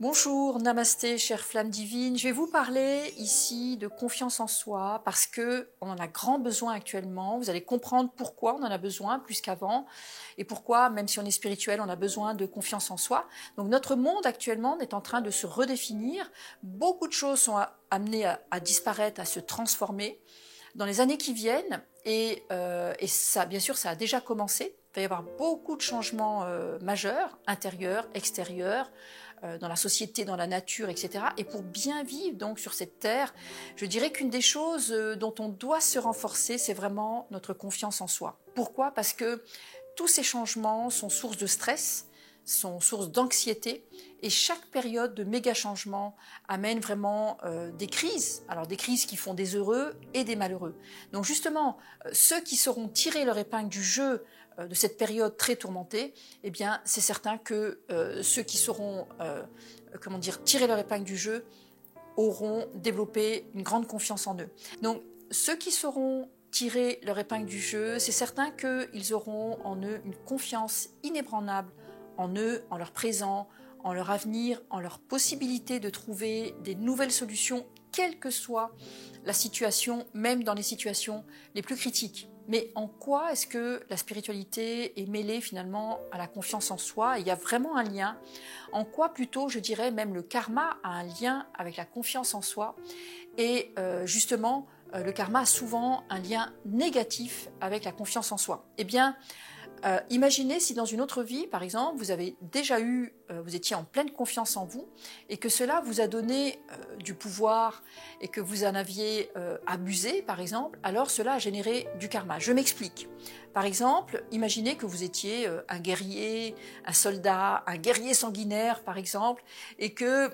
Bonjour, namasté, chère flamme divine. Je vais vous parler ici de confiance en soi parce que on en a grand besoin actuellement. Vous allez comprendre pourquoi on en a besoin plus qu'avant et pourquoi, même si on est spirituel, on a besoin de confiance en soi. Donc notre monde actuellement est en train de se redéfinir. Beaucoup de choses sont amenées à disparaître, à se transformer dans les années qui viennent et ça, bien sûr, ça a déjà commencé. Il va y avoir beaucoup de changements majeurs, intérieurs, extérieurs, dans la société, dans la nature, etc. Et pour bien vivre donc sur cette terre, je dirais qu'une des choses dont on doit se renforcer, c'est vraiment notre confiance en soi. Pourquoi? Parce que tous ces changements sont source de stress, sont source d'anxiété, et chaque période de méga changement amène vraiment des crises. Alors des crises qui font des heureux et des malheureux. Donc justement, ceux qui sauront tirer leur épingle du jeu de cette période très tourmentée, eh bien c'est certain que ceux qui sauront tirer leur épingle du jeu auront développé une grande confiance en eux. Donc ceux qui sauront tirer leur épingle du jeu, c'est certain qu'ils auront en eux une confiance inébranlable en eux, en leur présent, en leur avenir, en leur possibilité de trouver des nouvelles solutions, quelle que soit la situation, même dans les situations les plus critiques. Mais en quoi est-ce que la spiritualité est mêlée finalement à la confiance en soi? Il y a vraiment un lien. En quoi plutôt, je dirais, même le karma a un lien avec la confiance en soi? Et justement, le karma a souvent un lien négatif avec la confiance en soi. Eh bien, imaginez si dans une autre vie, par exemple, vous avez déjà vous étiez en pleine confiance en vous et que cela vous a donné du pouvoir et que vous en aviez abusé, par exemple, alors cela a généré du karma. Je m'explique. Par exemple, imaginez que vous étiez un guerrier, un soldat, un guerrier sanguinaire, par exemple, et que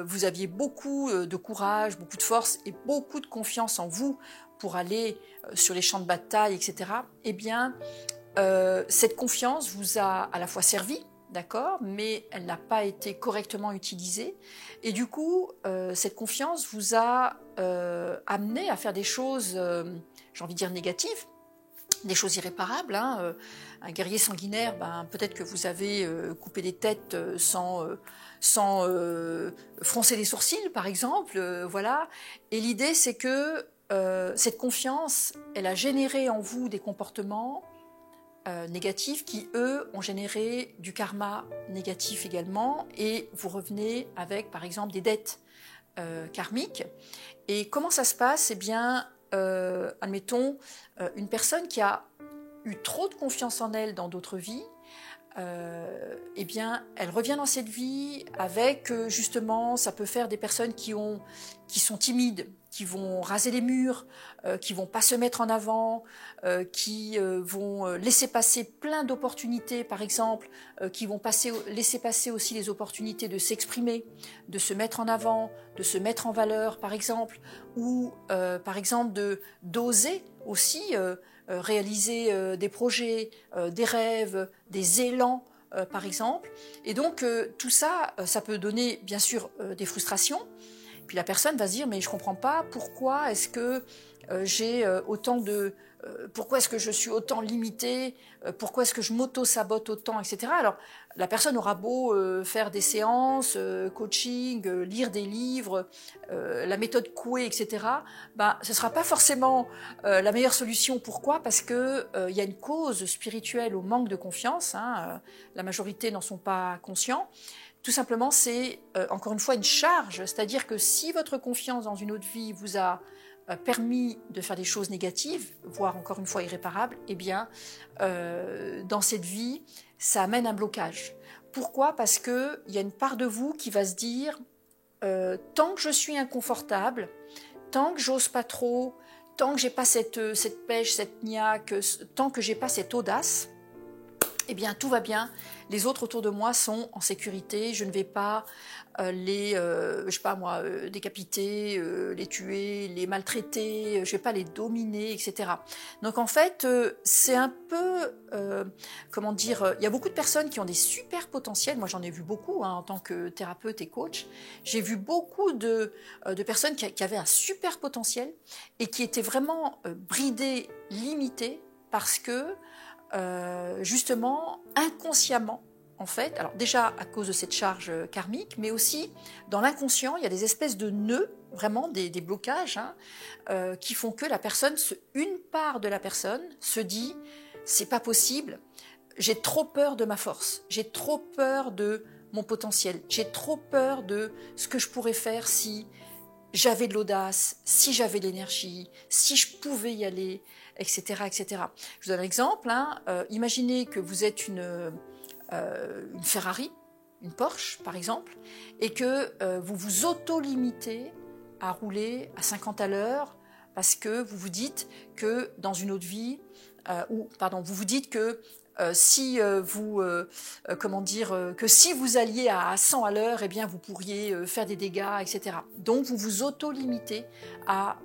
vous aviez beaucoup de courage, beaucoup de force et beaucoup de confiance en vous pour aller sur les champs de bataille, etc. Eh bien, cette confiance vous a à la fois servi, d'accord, mais elle n'a pas été correctement utilisée. Et du coup, cette confiance vous a amené à faire des choses, j'ai envie de dire négatives, des choses irréparables. Un guerrier sanguinaire, peut-être que vous avez coupé des têtes sans froncer les sourcils, par exemple. Voilà. Et l'idée, c'est que cette confiance, elle a généré en vous des comportements négatifs qui, eux, ont généré du karma négatif également, et vous revenez avec, par exemple, des dettes karmiques. Et comment ça se passe? Eh bien, admettons, une personne qui a eu trop de confiance en elle dans d'autres vies, eh bien, elle revient dans cette vie avec, justement, ça peut faire des personnes qui sont timides, qui vont raser les murs, qui vont pas se mettre en avant, qui vont laisser passer plein d'opportunités, par exemple, qui vont laisser passer aussi les opportunités de s'exprimer, de se mettre en avant, de se mettre en valeur, par exemple, ou par exemple d'oser aussi réaliser des projets, des rêves, des élans, par exemple. Et donc tout ça, ça peut donner bien sûr des frustrations. Puis la personne va se dire, mais je comprends pas pourquoi est-ce que j'ai autant de... pourquoi est-ce que je suis autant limitée, pourquoi est-ce que je m'auto-sabote autant, etc. Alors, la personne aura beau faire des séances, coaching, lire des livres, la méthode Coué, etc. Ce ne sera pas forcément la meilleure solution. Pourquoi? Parce que il y a une cause spirituelle au manque de confiance. La majorité n'en sont pas conscients. Tout simplement, c'est encore une fois une charge, c'est-à-dire que si votre confiance dans une autre vie vous a permis de faire des choses négatives, voire encore une fois irréparables, eh bien, dans cette vie, ça amène un blocage. Pourquoi? Parce qu'il y a une part de vous qui va se dire tant que je suis inconfortable, tant que j'ose pas trop, tant que j'ai pas cette pêche, cette niaque, tant que j'ai pas cette audace, eh bien tout va bien, les autres autour de moi sont en sécurité, je ne vais pas décapiter, les tuer, les maltraiter, je ne vais pas les dominer, etc. Donc en fait, c'est un peu, il y a beaucoup de personnes qui ont des super potentiels, moi j'en ai vu beaucoup en tant que thérapeute et coach, j'ai vu beaucoup de personnes qui avaient un super potentiel et qui étaient vraiment bridées, limitées, parce que justement, inconsciemment, en fait, alors déjà à cause de cette charge karmique, mais aussi dans l'inconscient, il y a des espèces de nœuds, vraiment des blocages, qui font que une part de la personne se dit, c'est pas possible, j'ai trop peur de ma force, j'ai trop peur de mon potentiel, j'ai trop peur de ce que je pourrais faire si j'avais de l'audace, si j'avais de l'énergie, si je pouvais y aller, etc., etc. Je vous donne un exemple. Imaginez que vous êtes une Ferrari, une Porsche par exemple, et que vous vous auto-limitez à rouler à 50 à l'heure parce que vous vous dites que dans une autre vie, vous vous dites que que si vous alliez à 100 à l'heure, eh bien vous pourriez faire des dégâts, etc. Donc vous vous auto-limitez à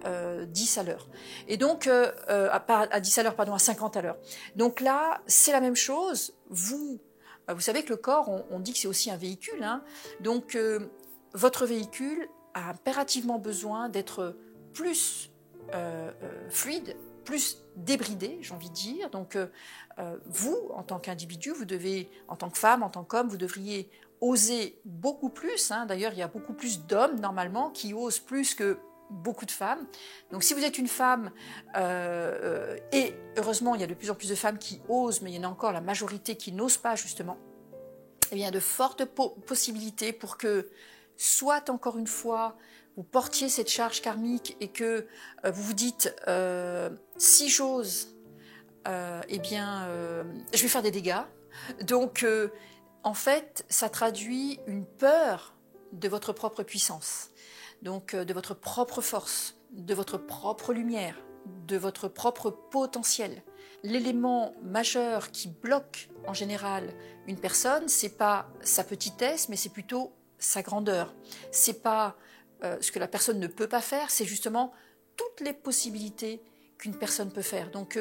10 à l'heure. Et donc à 10 à l'heure, pardon, à 50 à l'heure. Donc là, c'est la même chose. Vous savez que le corps, on dit que c'est aussi un véhicule. Donc votre véhicule a impérativement besoin d'être plus fluide, plus débridé, j'ai envie de dire. Donc vous, en tant qu'individu, vous devez, en tant que femme, en tant qu'homme, vous devriez oser beaucoup plus. D'ailleurs, il y a beaucoup plus d'hommes, normalement, qui osent plus que beaucoup de femmes. Donc si vous êtes une femme, et heureusement, il y a de plus en plus de femmes qui osent, mais il y en a encore la majorité qui n'osent pas, justement, eh bien, de fortes possibilités pour que, soit encore une fois, vous portiez cette charge karmique et que vous vous dites si j'ose, je vais faire des dégâts. Donc, en fait, ça traduit une peur de votre propre puissance, donc de votre propre force, de votre propre lumière, de votre propre potentiel. L'élément majeur qui bloque en général une personne, c'est pas sa petitesse, mais c'est plutôt sa grandeur. C'est pas ce que la personne ne peut pas faire, c'est justement toutes les possibilités qu'une personne peut faire. Donc,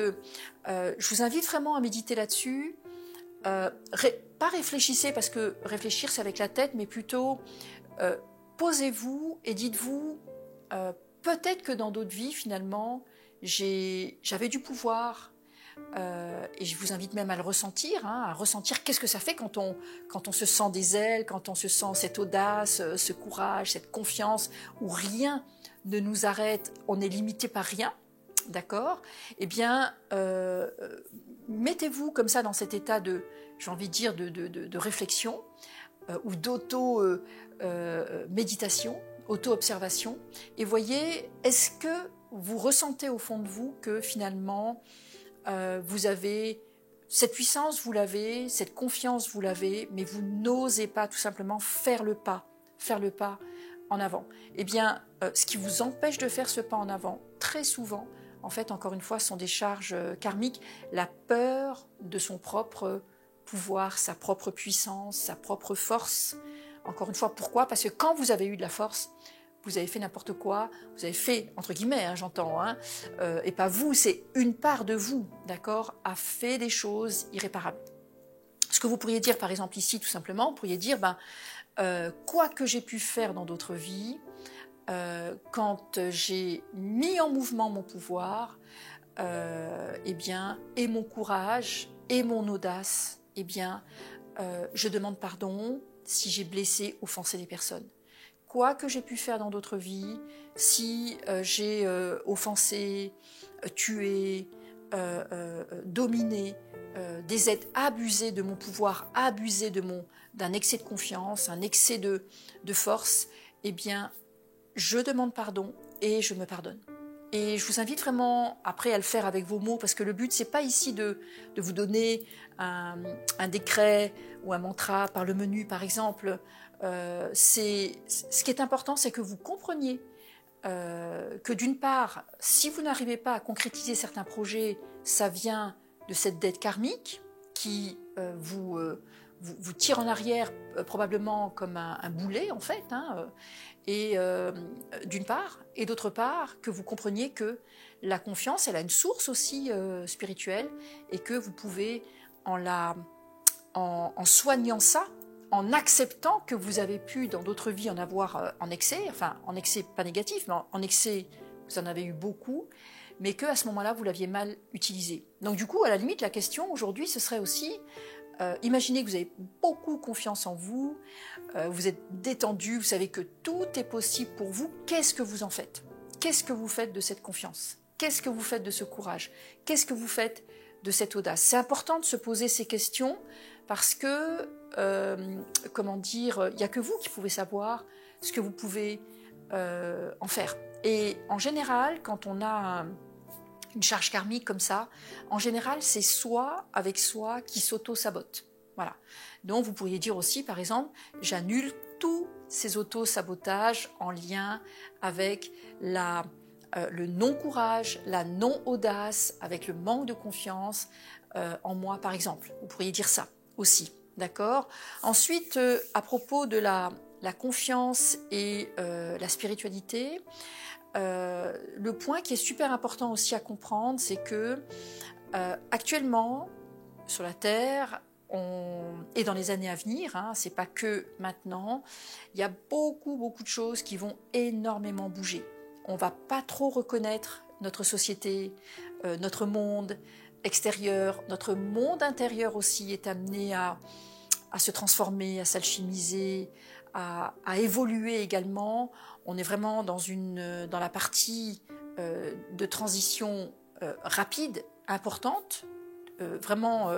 je vous invite vraiment à méditer là-dessus. Pas réfléchissez, parce que réfléchir, c'est avec la tête, mais plutôt posez-vous et dites-vous, peut-être que dans d'autres vies, finalement, j'avais du pouvoir, et je vous invite même à le ressentir, à ressentir qu'est-ce que ça fait quand on se sent des ailes, quand on se sent cette audace, ce courage, cette confiance, où rien ne nous arrête, on n'est limité par rien, d'accord? Eh bien, mettez-vous comme ça dans cet état de, j'ai envie de dire, de réflexion, ou d'auto-méditation, auto-observation, et voyez, est-ce que vous ressentez au fond de vous que finalement, vous avez cette puissance, vous l'avez, cette confiance, vous l'avez, mais vous n'osez pas tout simplement faire le pas en avant. Eh bien, ce qui vous empêche de faire ce pas en avant, très souvent, en fait, encore une fois, sont des charges karmiques, la peur de son propre pouvoir, sa propre puissance, sa propre force. Encore une fois, pourquoi? Parce que quand vous avez eu de la force, vous avez fait n'importe quoi, vous avez fait, entre guillemets, j'entends, et pas vous, c'est une part de vous, d'accord, a fait des choses irréparables. Ce que vous pourriez dire, par exemple, ici, tout simplement, vous pourriez dire, quoi que j'ai pu faire dans d'autres vies, quand j'ai mis en mouvement mon pouvoir, et mon courage, et mon audace, je demande pardon si j'ai blessé, offensé des personnes. Quoi que j'ai pu faire dans d'autres vies, si j'ai offensé, tué, dominé des êtres, abusé de mon pouvoir, abusé d'un excès de confiance, un excès de force, eh bien, je demande pardon et je me pardonne. Et je vous invite vraiment après à le faire avec vos mots, parce que le but, c'est pas ici de vous donner un décret ou un mantra par le menu, par exemple. Ce qui est important, c'est que vous compreniez que d'une part, si vous n'arrivez pas à concrétiser certains projets, ça vient de cette dette karmique qui vous tire en arrière probablement comme un boulet en fait, et d'une part, et d'autre part, que vous compreniez que la confiance, elle a une source aussi spirituelle, et que vous pouvez, en soignant ça, en acceptant que vous avez pu dans d'autres vies en avoir en excès, enfin en excès pas négatif, mais en excès vous en avez eu beaucoup, mais qu'à ce moment-là vous l'aviez mal utilisé. Donc du coup, à la limite, la question aujourd'hui, ce serait aussi, Imaginez que vous avez beaucoup confiance en vous, vous êtes détendu, vous savez que tout est possible pour vous. Qu'est-ce que vous en faites? Qu'est-ce que vous faites de cette confiance? Qu'est-ce que vous faites de ce courage? Qu'est-ce que vous faites de cette audace? C'est important de se poser ces questions parce que, comment dire, il n'y a que vous qui pouvez savoir ce que vous pouvez en faire. Et en général, quand on a une charge karmique comme ça, en général, c'est soi avec soi qui s'auto-sabote. Voilà. Donc, vous pourriez dire aussi, par exemple, j'annule tous ces auto-sabotages en lien avec le non-courage, la non-audace, avec le manque de confiance en moi, par exemple. Vous pourriez dire ça aussi, d'accord? Ensuite, à propos de la confiance et la spiritualité, le point qui est super important aussi à comprendre, c'est que actuellement, sur la Terre, et dans les années à venir, hein, c'est pas que maintenant, il y a beaucoup de choses qui vont énormément bouger. On va pas trop reconnaître notre société, notre monde extérieur, notre monde intérieur aussi est amené à se transformer, à s'alchimiser, à évoluer également. On est vraiment dans la partie de transition rapide, importante. Vraiment,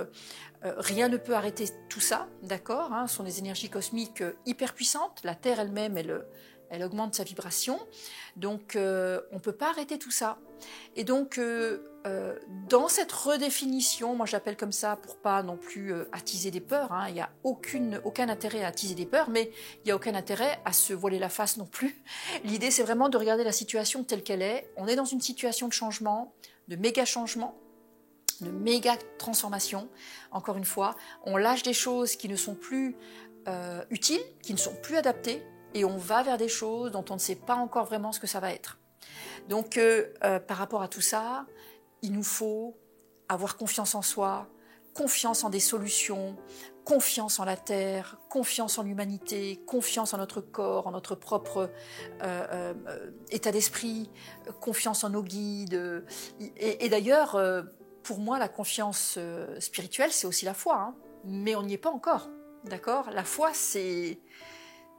rien ne peut arrêter tout ça, d'accord, hein, ce sont des énergies cosmiques hyper puissantes. La Terre elle-même, elle augmente sa vibration. Donc, on ne peut pas arrêter tout ça. Et donc, dans cette redéfinition, moi j'appelle comme ça pour pas non plus attiser des peurs, hein, il n'y a aucun intérêt à attiser des peurs, mais il n'y a aucun intérêt à se voiler la face non plus. L'idée, c'est vraiment de regarder la situation telle qu'elle est. On est dans une situation de changement, de méga changement, de méga transformation. Encore une fois, on lâche des choses qui ne sont plus utiles, qui ne sont plus adaptées, et on va vers des choses dont on ne sait pas encore vraiment ce que ça va être. Donc, par rapport à tout ça, il nous faut avoir confiance en soi, confiance en des solutions, confiance en la Terre, confiance en l'humanité, confiance en notre corps, en notre propre état d'esprit, confiance en nos guides. Et d'ailleurs, pour moi, la confiance spirituelle, c'est aussi la foi, hein, mais on n'y est pas encore, d'accord? La foi, c'est,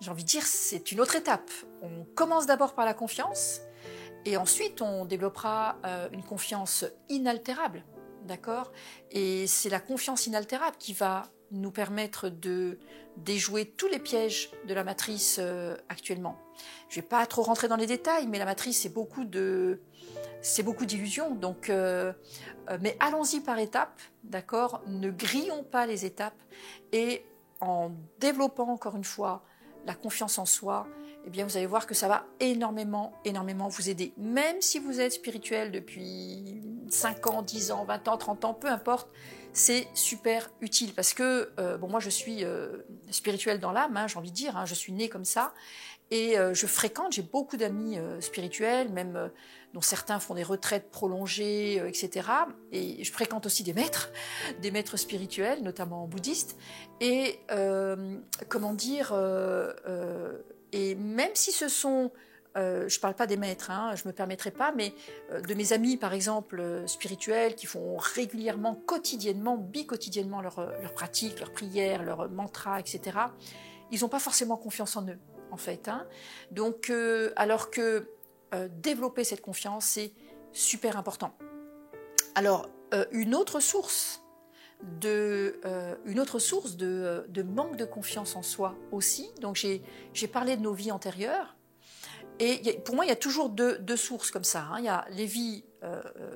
j'ai envie de dire, c'est une autre étape. On commence d'abord par la confiance, et ensuite on développera une confiance inaltérable, d'accord? Et c'est la confiance inaltérable qui va nous permettre de déjouer tous les pièges de la matrice actuellement. Je ne vais pas trop rentrer dans les détails, mais la matrice, c'est beaucoup d'illusions. Donc, mais allons-y par étapes, d'accord? Ne grillons pas les étapes, et en développant encore une fois la confiance en soi, eh bien, vous allez voir que ça va énormément vous aider. Même si vous êtes spirituel depuis 5 ans, 10 ans, 20 ans, 30 ans, peu importe, c'est super utile. Parce que, bon, moi je suis spirituelle dans l'âme, hein, j'ai envie de dire, hein, je suis née comme ça. Et j'ai beaucoup d'amis spirituels, même dont certains font des retraites prolongées, etc. Et je fréquente aussi des maîtres spirituels, notamment bouddhistes. Et comment dire, et même si ce sont, je ne parle pas des maîtres, hein, je ne me permettrai pas, mais de mes amis, par exemple, spirituels, qui font régulièrement, quotidiennement, biquotidiennement leur pratique, leurs prières, leurs mantras, etc., ils n'ont pas forcément confiance en eux, en fait. Hein. Donc, alors que développer cette confiance, c'est super important. Alors, une autre source de manque de confiance en soi aussi. Donc j'ai parlé de nos vies antérieures, et pour moi il y a toujours deux sources comme ça, hein. Il y a les vies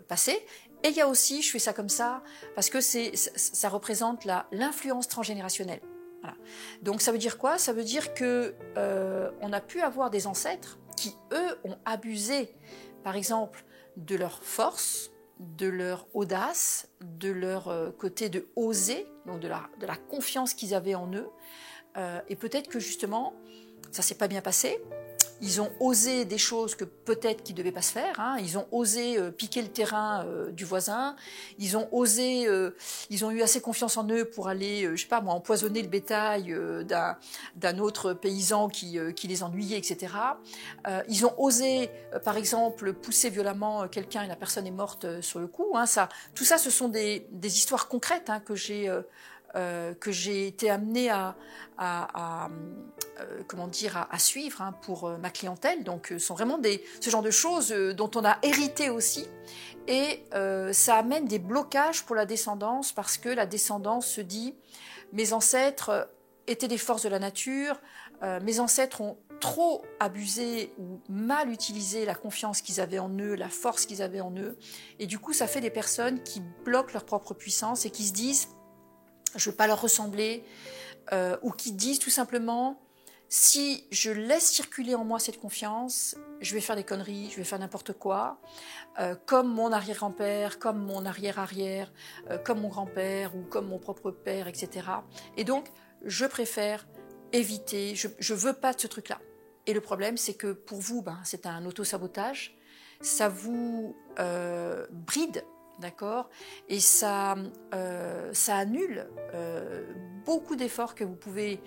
passées, et il y a aussi, je fais ça comme ça parce que ça représente l'influence transgénérationnelle. Voilà. Donc ça veut dire quoi? Ça veut dire que on a pu avoir des ancêtres qui eux ont abusé, par exemple, de leur force, de leur audace, de leur côté de oser, donc de la confiance qu'ils avaient en eux. Et peut-être que justement, ça ne s'est pas bien passé. Ils ont osé des choses que peut-être qui ne devaient pas se faire. Hein. Ils ont osé piquer le terrain du voisin. Ils ont eu assez confiance en eux pour aller, je sais pas moi, empoisonner le bétail d'un autre paysan qui les ennuyait, etc. Ils ont osé, par exemple, pousser violemment quelqu'un et la personne est morte sur le coup. Hein. Tout ça, ce sont des histoires concrètes, hein, que j'ai que j'ai été amenée comment dire, à suivre hein, pour ma clientèle. Donc, ce sont vraiment ce genre de choses dont on a hérité aussi. Et ça amène des blocages pour la descendance parce que la descendance se dit « mes ancêtres étaient des forces de la nature, mes ancêtres ont trop abusé ou mal utilisé la confiance qu'ils avaient en eux, la force qu'ils avaient en eux. » Et du coup, ça fait des personnes qui bloquent leur propre puissance et qui se disent « je ne veux pas leur ressembler » ou qui disent tout simplement « si je laisse circuler en moi cette confiance, je vais faire des conneries, je vais faire n'importe quoi. » Comme mon arrière-grand-père, comme mon arrière-arrière, comme mon grand-père ou comme mon propre père, etc. Et donc, je préfère éviter, je veux pas de ce truc-là. Et le problème, c'est que pour vous, c'est un auto-sabotage, ça vous bride, d'accord, et ça annule beaucoup d'efforts que vous pouvez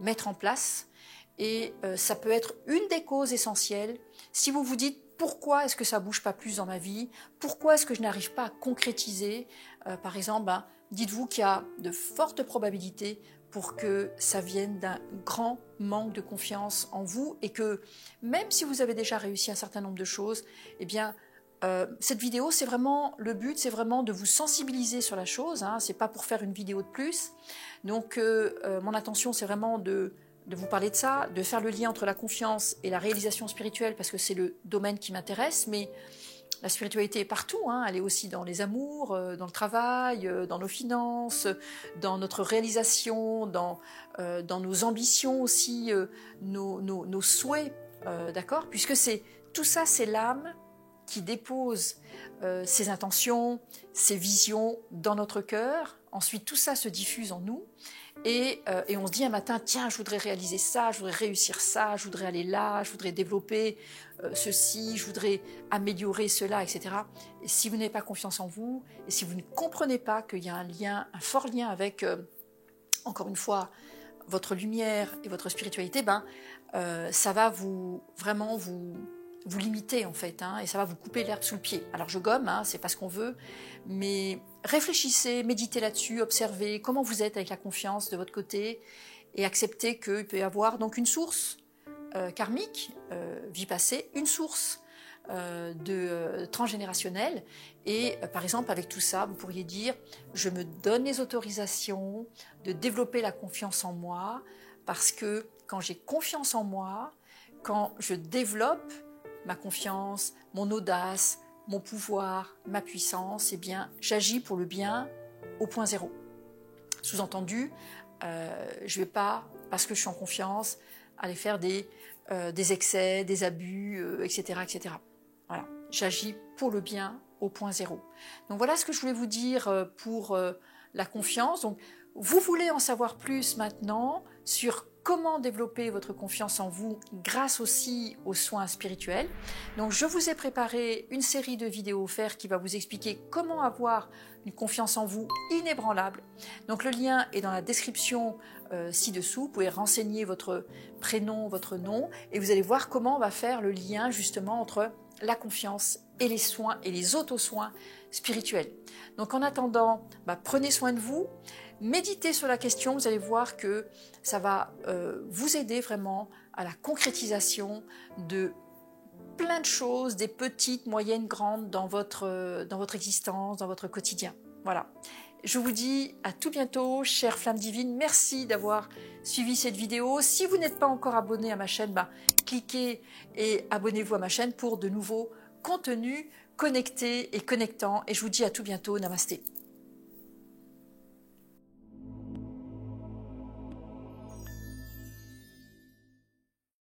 mettre en place, et ça peut être une des causes essentielles. Si vous vous dites pourquoi est-ce que ça bouge pas plus dans ma vie, pourquoi est-ce que je n'arrive pas à concrétiser, par exemple, dites-vous qu'il y a de fortes probabilités pour que ça vienne d'un grand manque de confiance en vous et que même si vous avez déjà réussi un certain nombre de choses, eh bien, cette vidéo, c'est vraiment le but, c'est vraiment de vous sensibiliser sur la chose, hein, c'est pas pour faire une vidéo de plus. Donc, mon intention, c'est vraiment de vous parler de ça, de faire le lien entre la confiance et la réalisation spirituelle parce que c'est le domaine qui m'intéresse, mais la spiritualité est partout, hein. Elle est aussi dans les amours, dans le travail, dans nos finances, dans notre réalisation, dans nos ambitions aussi, nos souhaits, d'accord? Puisque tout ça, c'est l'âme qui dépose ses intentions, ses visions dans notre cœur. Ensuite, tout ça se diffuse en nous. Et on se dit un matin, tiens, je voudrais réaliser ça, je voudrais réussir ça, je voudrais aller là, je voudrais développer ceci, je voudrais améliorer cela, etc. Et si vous n'avez pas confiance en vous, et si vous ne comprenez pas qu'il y a un fort lien avec, encore une fois, votre lumière et votre spiritualité, ça va vraiment vous limiter en fait, hein, et ça va vous couper l'herbe sous le pied. Alors je gomme, hein, c'est pas ce qu'on veut, mais réfléchissez, méditez là-dessus, observez comment vous êtes avec la confiance de votre côté et acceptez qu'il peut y avoir donc une source karmique, vie passée, une source transgénérationnelle et par exemple avec tout ça, vous pourriez dire je me donne les autorisations de développer la confiance en moi parce que quand j'ai confiance en moi, quand je développe ma confiance, mon audace, mon pouvoir, ma puissance, eh bien, j'agis pour le bien au point zéro. Sous-entendu, je ne vais pas, parce que je suis en confiance, aller faire des excès, des abus, etc., etc. Voilà, j'agis pour le bien au point zéro. Donc voilà ce que je voulais vous dire pour la confiance. Donc, vous voulez en savoir plus maintenant sur comment développer votre confiance en vous grâce aussi aux soins spirituels. Donc je vous ai préparé une série de vidéos offertes qui va vous expliquer comment avoir une confiance en vous inébranlable. Donc le lien est dans la description ci-dessous. Vous pouvez renseigner votre prénom, votre nom et vous allez voir comment on va faire le lien justement entre la confiance et les soins et les auto-soins spirituels. Donc en attendant, prenez soin de vous. Méditez sur la question, vous allez voir que ça va vous aider vraiment à la concrétisation de plein de choses, des petites, moyennes, grandes dans votre existence, dans votre quotidien. Voilà. Je vous dis à tout bientôt, chère flamme divine. Merci d'avoir suivi cette vidéo. Si vous n'êtes pas encore abonné à ma chaîne, cliquez et abonnez-vous à ma chaîne pour de nouveaux contenus connectés et connectants. Et je vous dis à tout bientôt. Namasté.